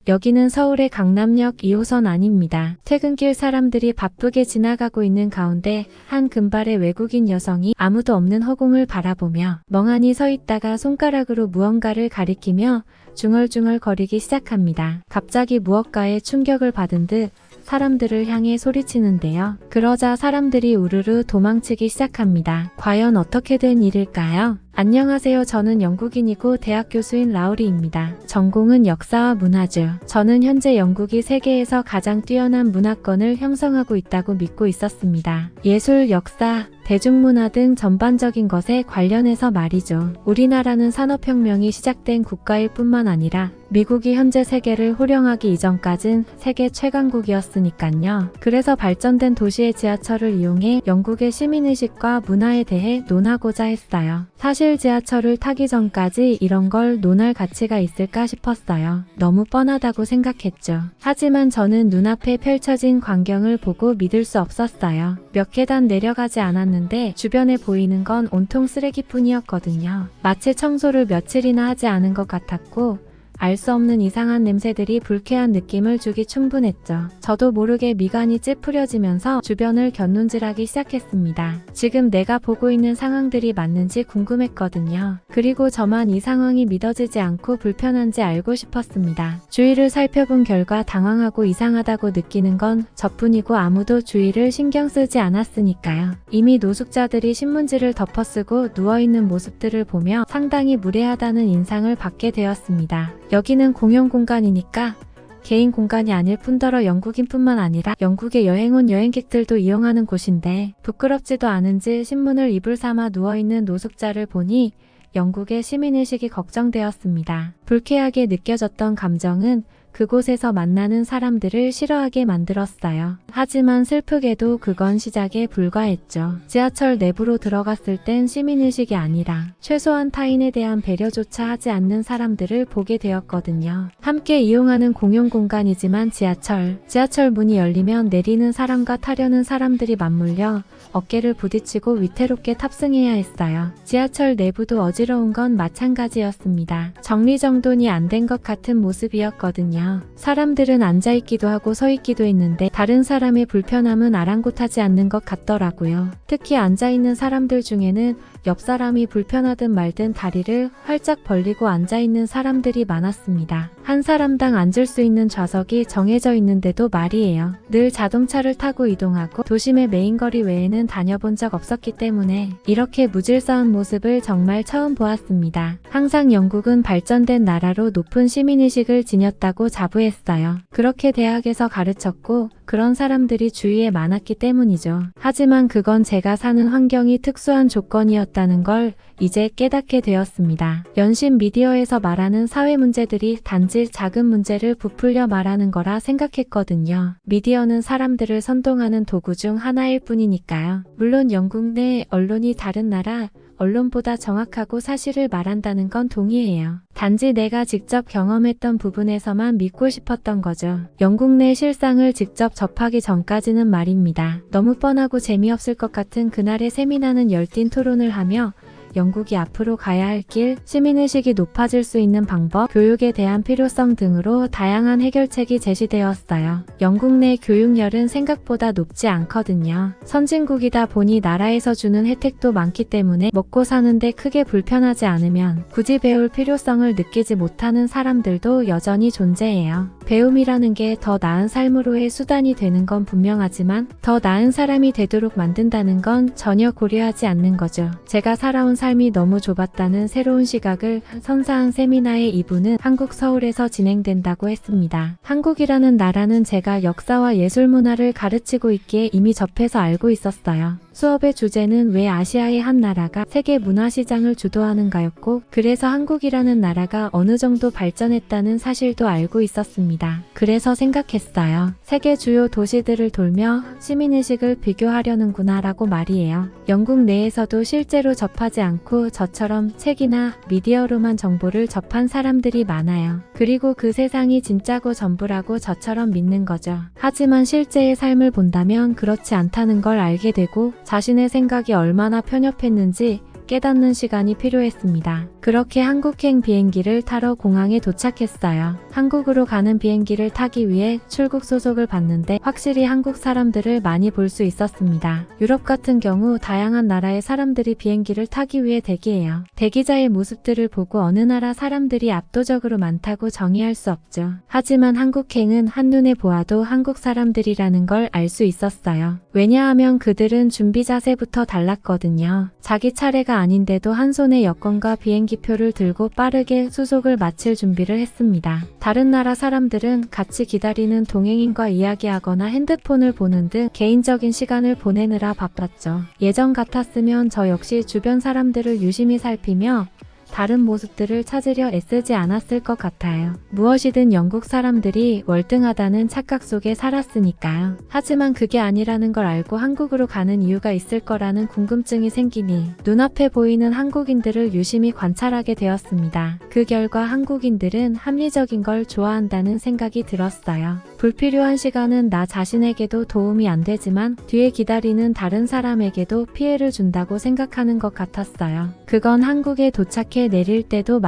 여기는 서울의 강남역 2호선 아닙니다. 퇴근길 사람들이 바쁘게 지나가고 있는 가운데 한 금발의 외국인 여성이 아무도 없는 허공을 바라보며 멍하니 서 있다가 손가락으로 무언가를 가리키며 중얼중얼 거리기 시작합니다. 갑자기 무엇가에 충격을 받은 듯 사람들을 향해 소리치는데요. 그러자 사람들이 우르르 도망치기 시작합니다. 과연 어떻게 된 일일까요? 안녕하세요. 저는 영국인이고 대학 교수인 라우리입니다. 전공은 역사와 문화죠. 저는 현재 영국이 세계에서 가장 뛰어난 문화권을 형성하고 있다고 믿고 있었습니다. 예술, 역사, 대중문화 등 전반적인 것에 관련해서 말이죠. 우리나라는 산업혁명이 시작된 국가일 뿐만 아니라 미국이 현재 세계를 호령하기 이전까진 세계 최강국이었으니깐요. 그래서 발전된 도시의 지하철을 이용해 영국의 시민의식과 문화에 대해 논하고자 했어요. 사실 지하철을 타기 전까지 이런 걸 논할 가치가 있을까 싶었어요. 너무 뻔하다고 생각했죠. 하지만 저는 눈앞에 펼쳐진 광경을 보고 믿을 수 없었어요. 몇 계단 내려가지 않았는데 주변에 보이는 건 온통 쓰레기뿐이었거든요. 마치 청소를 며칠이나 하지 않은 것 같았고 알 수 없는 이상한 냄새들이 불쾌한 느낌을 주기 충분했죠. 저도 모르게 미간이 찌푸려지면서 주변을 곁눈질하기 시작했습니다. 지금 내가 보고 있는 상황들이 맞는지 궁금했거든요. 그리고 저만 이 상황이 믿어지지 않고 불편한지 알고 싶었습니다. 주위를 살펴본 결과 당황하고 이상하다고 느끼는 건 저뿐이고 아무도 주위를 신경 쓰지 않았으니까요. 이미 노숙자들이 신문지를 덮어쓰고 누워있는 모습들을 보며 상당히 무례하다는 인상을 받게 되었습니다. 여기는 공용 공간이니까 개인 공간이 아닐 뿐더러 영국인뿐만 아니라 영국에 여행 온 여행객들도 이용하는 곳인데 부끄럽지도 않은지 신문을 이불 삼아 누워있는 노숙자를 보니 영국의 시민의식이 걱정되었습니다. 불쾌하게 느껴졌던 감정은 그곳에서 만나는 사람들을 싫어하게 만들었어요. 하지만 슬프게도 그건 시작에 불과했죠. 지하철 내부로 들어갔을 땐 시민의식이 아니라 최소한 타인에 대한 배려조차 하지 않는 사람들을 보게 되었거든요. 함께 이용하는 공용 공간이지만 지하철 문이 열리면 내리는 사람과 타려는 사람들이 맞물려 어깨를 부딪히고 위태롭게 탑승해야 했어요. 지하철 내부도 어지러운 건 마찬가지였습니다. 정리정돈이 안 된 것 같은 모습이었거든요. 사람들은 앉아있기도 하고 서있기도 했는데 다른 사람의 불편함은 아랑곳하지 않는 것 같더라고요. 특히 앉아있는 사람들 중에는 옆 사람이 불편하든 말든 다리를 활짝 벌리고 앉아있는 사람들이 많았습니다. 한 사람당 앉을 수 있는 좌석이 정해져 있는데도 말이에요. 늘 자동차를 타고 이동하고 도심의 메인거리 외에는 다녀본 적 없었기 때문에 이렇게 무질서한 모습을 정말 처음 보았습니다. 항상 영국은 발전된 나라로 높은 시민의식을 지녔다고 자부했어요. 그렇게 대학에서 가르쳤고 그런 사람들이 주위에 많았기 때문이죠. 하지만 그건 제가 사는 환경이 특수한 조건이었다는 걸 이제 깨닫게 되었습니다. 연신 미디어에서 말하는 사회 문제들이 단지 작은 문제를 부풀려 말하는 거라 생각했거든요. 미디어는 사람들을 선동하는 도구 중 하나일 뿐이니까요. 물론 영국 내 언론이 다른 나라 언론보다 정확하고 사실을 말한다는 건 동의해요. 단지 내가 직접 경험했던 부분에서만 믿고 싶었던 거죠. 영국 내 실상을 직접 접하기 전까지는 말입니다. 너무 뻔하고 재미없을 것 같은 그날의 세미나는 열띤 토론을 하며 영국이 앞으로 가야 할 길, 시민의식이 높아질 수 있는 방법, 교육에 대한 필요성 등으로 다양한 해결책이 제시되었어요. 영국 내 교육열은 생각보다 높지 않거든요. 선진국이다 보니 나라에서 주는 혜택도 많기 때문에 먹고 사는데 크게 불편하지 않으면 굳이 배울 필요성을 느끼지 못하는 사람들도 여전히 존재해요. 배움이라는 게 더 나은 삶으로의 수단이 되는 건 분명하지만 더 나은 사람이 되도록 만든다는 건 전혀 고려하지 않는 거죠. 제가 살아온 삶이 너무 좁았다는 새로운 시각을 선사한 세미나의 2부는 한국 서울에서 진행된다고 했습니다. 한국이라는 나라는 제가 역사와 예술문화를 가르치고 있기에 이미 접해서 알고 있었어요. 수업의 주제는 왜 아시아의 한 나라가 세계 문화시장을 주도하는가였고 그래서 한국이라는 나라가 어느 정도 발전했다는 사실도 알고 있었습니다. 그래서 생각했어요. 세계 주요 도시들을 돌며 시민의식을 비교하려는구나 라고 말이에요. 영국 내에서도 실제로 접하지 않고 저처럼 책이나 미디어로만 정보를 접한 사람들이 많아요. 그리고 그 세상이 진짜고 전부라고 저처럼 믿는 거죠. 하지만 실제의 삶을 본다면 그렇지 않다는 걸 알게 되고 자신의 생각이 얼마나 편협했는지 깨닫는 시간이 필요했습니다. 그렇게 한국행 비행기를 타러 공항에 도착했어요. 한국으로 가는 비행기를 타기 위해 출국 소속을 받는데 확실히 한국 사람들을 많이 볼 수 있었습니다. 유럽 같은 경우 다양한 나라의 사람들이 비행기를 타기 위해 대기해요. 대기자의 모습들을 보고 어느 나라 사람들이 압도적으로 많다고 정의할 수 없죠. 하지만 한국행은 한눈에 보아도 한국 사람들이라는 걸 알 수 있었어요. 왜냐하면 그들은 준비 자세부터 달랐거든요. 자기 차례가 아닌데도 한 손에 여권과 비행기표를 들고 빠르게 수속을 마칠 준비를 했습니다. 다른 나라 사람들은 같이 기다리는 동행인과 이야기하거나 핸드폰을 보는 등 개인적인 시간을 보내느라 바빴죠. 예전 같았으면 저 역시 주변 사람들을 유심히 살피며 다른 모습들을 찾으려 애쓰지 않았을 것 같아요. 무엇이든 영국 사람들이 월등하다는 착각 속에 살았으니까요. 하지만 그게 아니라는 걸 알고 한국으로 가는 이유가 있을 거라는 궁금증이 생기니 눈앞에 보이는 한국인들을 유심히 관찰하게 되었습니다. 그 결과 한국인들은 합리적인 걸 좋아한다는 생각이 들었어요. 불필요한 시간은 나 자신에게도 도움이 안 되지만 뒤에 기다리는 다른 사람에게도 피해를 준다고 생각하는 것 같았어요. 그건 한국에 도착해 내릴 때도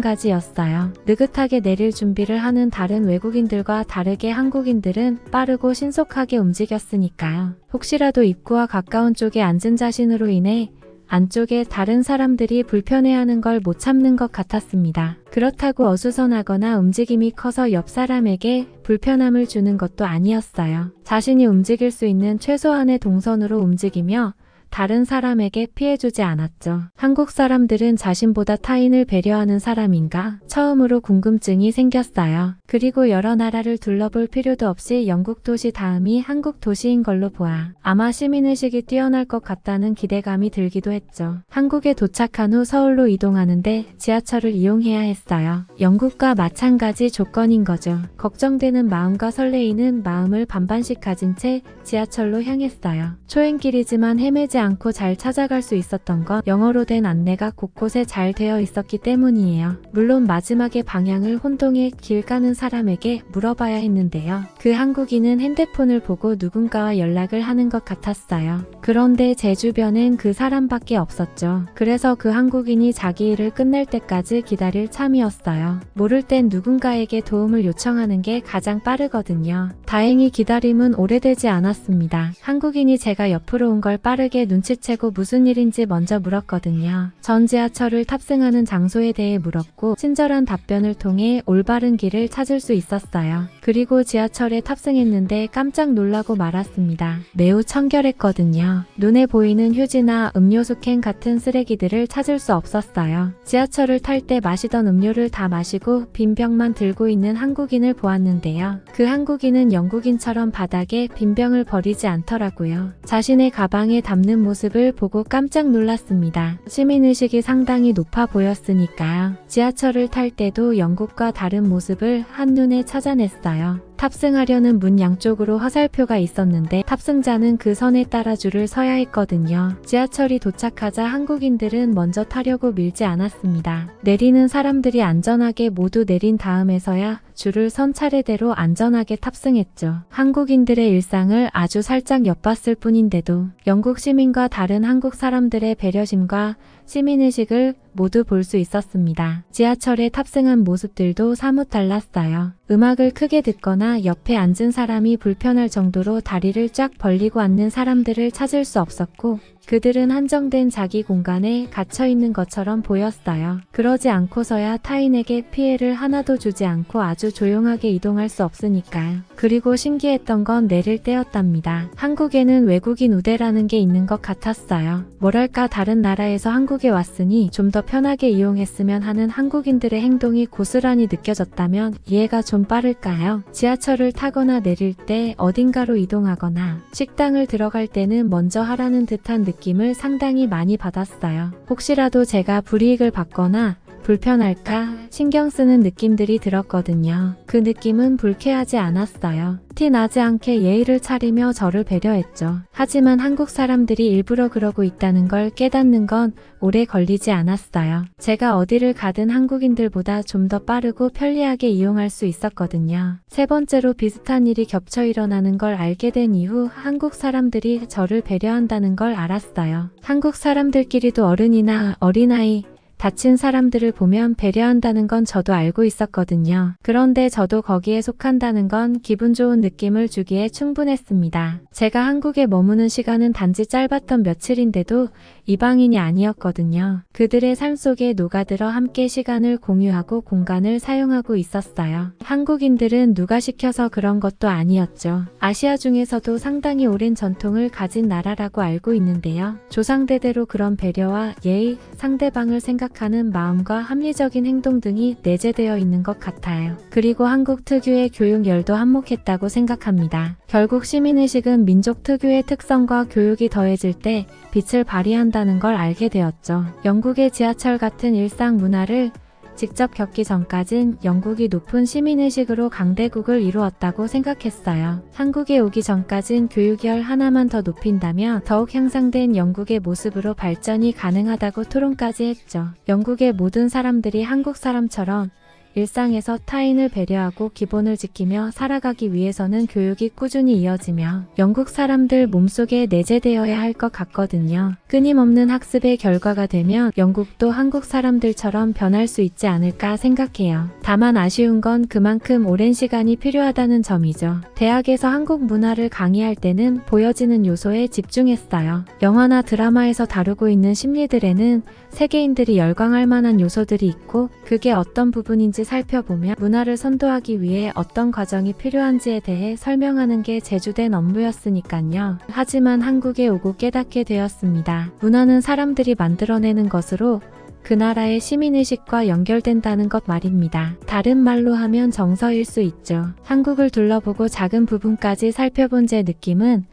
마찬가지였어요. 느긋하게 내릴 준비를 하는 다른 외국인들과 다르게 한국인들은 빠르고 신속하게 움직였으니까요. 혹시라도 입구와 가까운 쪽에 앉은 자신으로 인해 안쪽에 다른 사람들이 불편해하는 걸 못 참는 것 같았습니다. 그렇다고 어수선하거나 움직임이 커서 옆 사람에게 불편함을 주는 것도 아니었어요. 자신이 움직일 수 있는 최소한의 동선으로 움직이며 다른 사람에게 피해주지 않았죠. 한국 사람들은 자신보다 타인을 배려하는 사람인가? 처음으로 궁금증이 생겼어요. 그리고 여러 나라를 둘러볼 필요도 없이 영국 도시 다음이 한국 도시인 걸로 보아 아마 시민의식이 뛰어날 것 같다는 기대감이 들기도 했죠. 한국에 도착한 후 서울로 이동하는데 지하철을 이용해야 했어요. 영국과 마찬가지 조건인 거죠. 걱정되는 마음과 설레이는 마음을 반반씩 가진 채 지하철로 향했어요. 초행길이지만 헤매지 않고 잘 찾아갈 수 있었던 건 영어로 된 안내가 곳곳에 잘 되어 있었기 때문이에요. 물론 마지막에 방향을 혼동해 길 가는 사람에게 물어봐야 했는데요. 그 한국인은 핸드폰을 보고 누군가와 연락을 하는 것 같았어요. 그런데 제 주변엔 그 사람밖에 없었죠. 그래서 그 한국인이 자기 일을 끝낼 때까지 기다릴 참이었어요. 모를 땐 누군가에게 도움을 요청하는 게 가장 빠르거든요. 다행히 기다림은 오래되지 않았습니다. 한국인이 제가 옆으로 온 걸 빠르게 눈치채고 무슨 일인지 먼저 물었거든요. 전 지하철을 탑승하는 장소에 대해 물었고 친절한 답변을 통해 올바른 길을 찾을 수 있었어요. 그리고 지하철에 탑승했는데 깜짝 놀라고 말았습니다. 매우 청결했거든요. 눈에 보이는 휴지나 음료수 캔 같은 쓰레기들을 찾을 수 없었어요. 지하철을 탈 때 마시던 음료를 다 마시고 빈 병만 들고 있는 한국인을 보았는데요. 그 한국인은 영국인처럼 바닥에 빈 병을 버리지 않더라고요. 자신의 가방에 담는 모습을 보고 깜짝 놀랐습니다. 시민의식이 상당히 높아 보였으니까요. 지하철을 탈 때도 영국과 다른 모습을 한눈에 찾아냈어요. 탑승하려는 문 양쪽으로 화살표가 있었는데 탑승자는 그 선에 따라 줄을 서야 했거든요. 지하철이 도착하자 한국인들은 먼저 타려고 밀지 않았습니다. 내리는 사람들이 안전하게 모두 내린 다음에서야 줄을 선 차례대로 안전하게 탑승했죠. 한국인들의 일상을 아주 살짝 엿봤을 뿐인데도 영국 시민과 다른 한국 사람들의 배려심과 시민의식을 모두 볼 수 있었습니다. 지하철에 탑승한 모습들도 사뭇 달랐어요. 음악을 크게 듣거나 옆에 앉은 사람이 불편할 정도로 다리를 쫙 벌리고 앉는 사람들을 찾을 수 없었고 그들은 한정된 자기 공간에 갇혀 있는 것처럼 보였어요. 그러지 않고서야 타인에게 피해를 하나도 주지 않고 아주 조용하게 이동할 수 없으니까요. 그리고 신기했던 건 내릴 때였답니다. 한국에는 외국인 우대라는 게 있는 것 같았어요. 뭐랄까 다른 나라에서 한국에 왔으니 좀 더 편하게 이용했으면 하는 한국인들의 행동이 고스란히 느껴졌다면 이해가 좀 빠를까요? 지하철을 타거나 내릴 때 어딘가로 이동하거나 식당을 들어갈 때는 먼저 하라는 듯한 느낌을 상당히 많이 받았어요. 혹시라도 제가 불이익을 받거나 불편할까 신경 쓰는 느낌들이 들었거든요. 그 느낌은 불쾌하지 않았어요. 티 나지 않게 예의를 차리며 저를 배려했죠. 하지만 한국 사람들이 일부러 그러고 있다는 걸 깨닫는 건 오래 걸리지 않았어요. 제가 어디를 가든 한국인들보다 좀 더 빠르고 편리하게 이용할 수 있었거든요. 세 번째로 비슷한 일이 겹쳐 일어나는 걸 알게 된 이후 한국 사람들이 저를 배려한다는 걸 알았어요. 한국 사람들끼리도 어른이나 어린아이, 다친 사람들을 보면 배려한다는 건 저도 알고 있었거든요. 그런데 저도 거기에 속한다는 건 기분 좋은 느낌을 주기에 충분했습니다. 제가 한국에 머무는 시간은 단지 짧았던 며칠인데도 이방인이 아니었거든요. 그들의 삶 속에 녹아들어 함께 시간을 공유하고 공간을 사용하고 있었어요. 한국인들은 누가 시켜서 그런 것도 아니었죠. 아시아 중에서도 상당히 오랜 전통을 가진 나라라고 알고 있는데요. 조상대대로 그런 배려와 예의, 상대방을 생각하는 마음과 합리적인 행동 등이 내재되어 있는 것 같아요. 그리고 한국 특유의 교육열도 한몫했다고 생각합니다. 결국 시민의식은 민족 특유의 특성과 교육이 더해질 때 빛을 발휘한다는 걸 알게 되었죠. 영국의 지하철 같은 일상 문화를 직접 겪기 전까진 영국이 높은 시민의식으로 강대국을 이루었다고 생각했어요. 한국에 오기 전까진 교육열 하나만 더 높인다면 더욱 향상된 영국의 모습으로 발전이 가능하다고 토론까지 했죠. 영국의 모든 사람들이 한국 사람처럼 일상에서 타인을 배려하고 기본을 지키며 살아가기 위해서는 교육이 꾸준히 이어지며 영국 사람들 몸속에 내재되어야 할 것 같거든요. 끊임없는 학습의 결과가 되면 영국도 한국 사람들처럼 변할 수 있지 않을까 생각해요. 다만 아쉬운 건 그만큼 오랜 시간이 필요하다는 점이죠. 대학에서 한국 문화를 강의할 때는 보여지는 요소에 집중했어요. 영화나 드라마에서 다루고 있는 심리들에는 세계인들이 열광할 만한 요소들이 있고 그게 어떤 부분인지 살펴보며 문화를 선도하기 위해 어떤 과정이 필요한지에 대해 설명하는 게 제주된 업무였으니깐요. 하지만 한국에 오고 깨닫게 되었습니다. 문화는 사람들이 만들어내는 것으로 그 나라의 시민의식과 연결된다는 것 말입니다. 다른 말로 하면 정서일 수 있죠. 한국을 둘러보고 작은 부분까지 살펴본 제 느낌은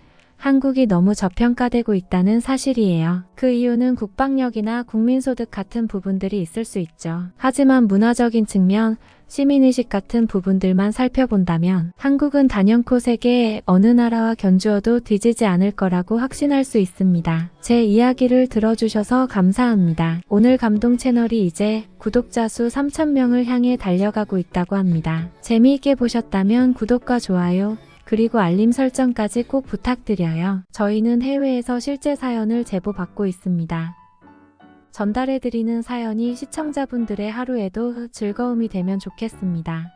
한국이 너무 저평가되고 있다는 사실이에요. 그 이유는 국방력이나 국민소득 같은 부분들이 있을 수 있죠. 하지만 문화적인 측면, 시민의식 같은 부분들만 살펴본다면 한국은 단연코 세계의 어느 나라와 견주어도 뒤지지 않을 거라고 확신할 수 있습니다. 제 이야기를 들어주셔서 감사합니다. 오늘 감동 채널이 이제 구독자 수 3,000명을 향해 달려가고 있다고 합니다. 재미있게 보셨다면 구독과 좋아요, 그리고 알림 설정까지 꼭 부탁드려요. 저희는 해외에서 실제 사연을 제보받고 있습니다. 전달해드리는 사연이 시청자분들의 하루에도 즐거움이 되면 좋겠습니다.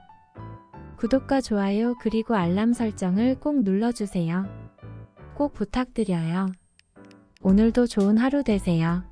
구독과 좋아요 그리고 알람 설정을 꼭 눌러주세요. 꼭 부탁드려요. 오늘도 좋은 하루 되세요.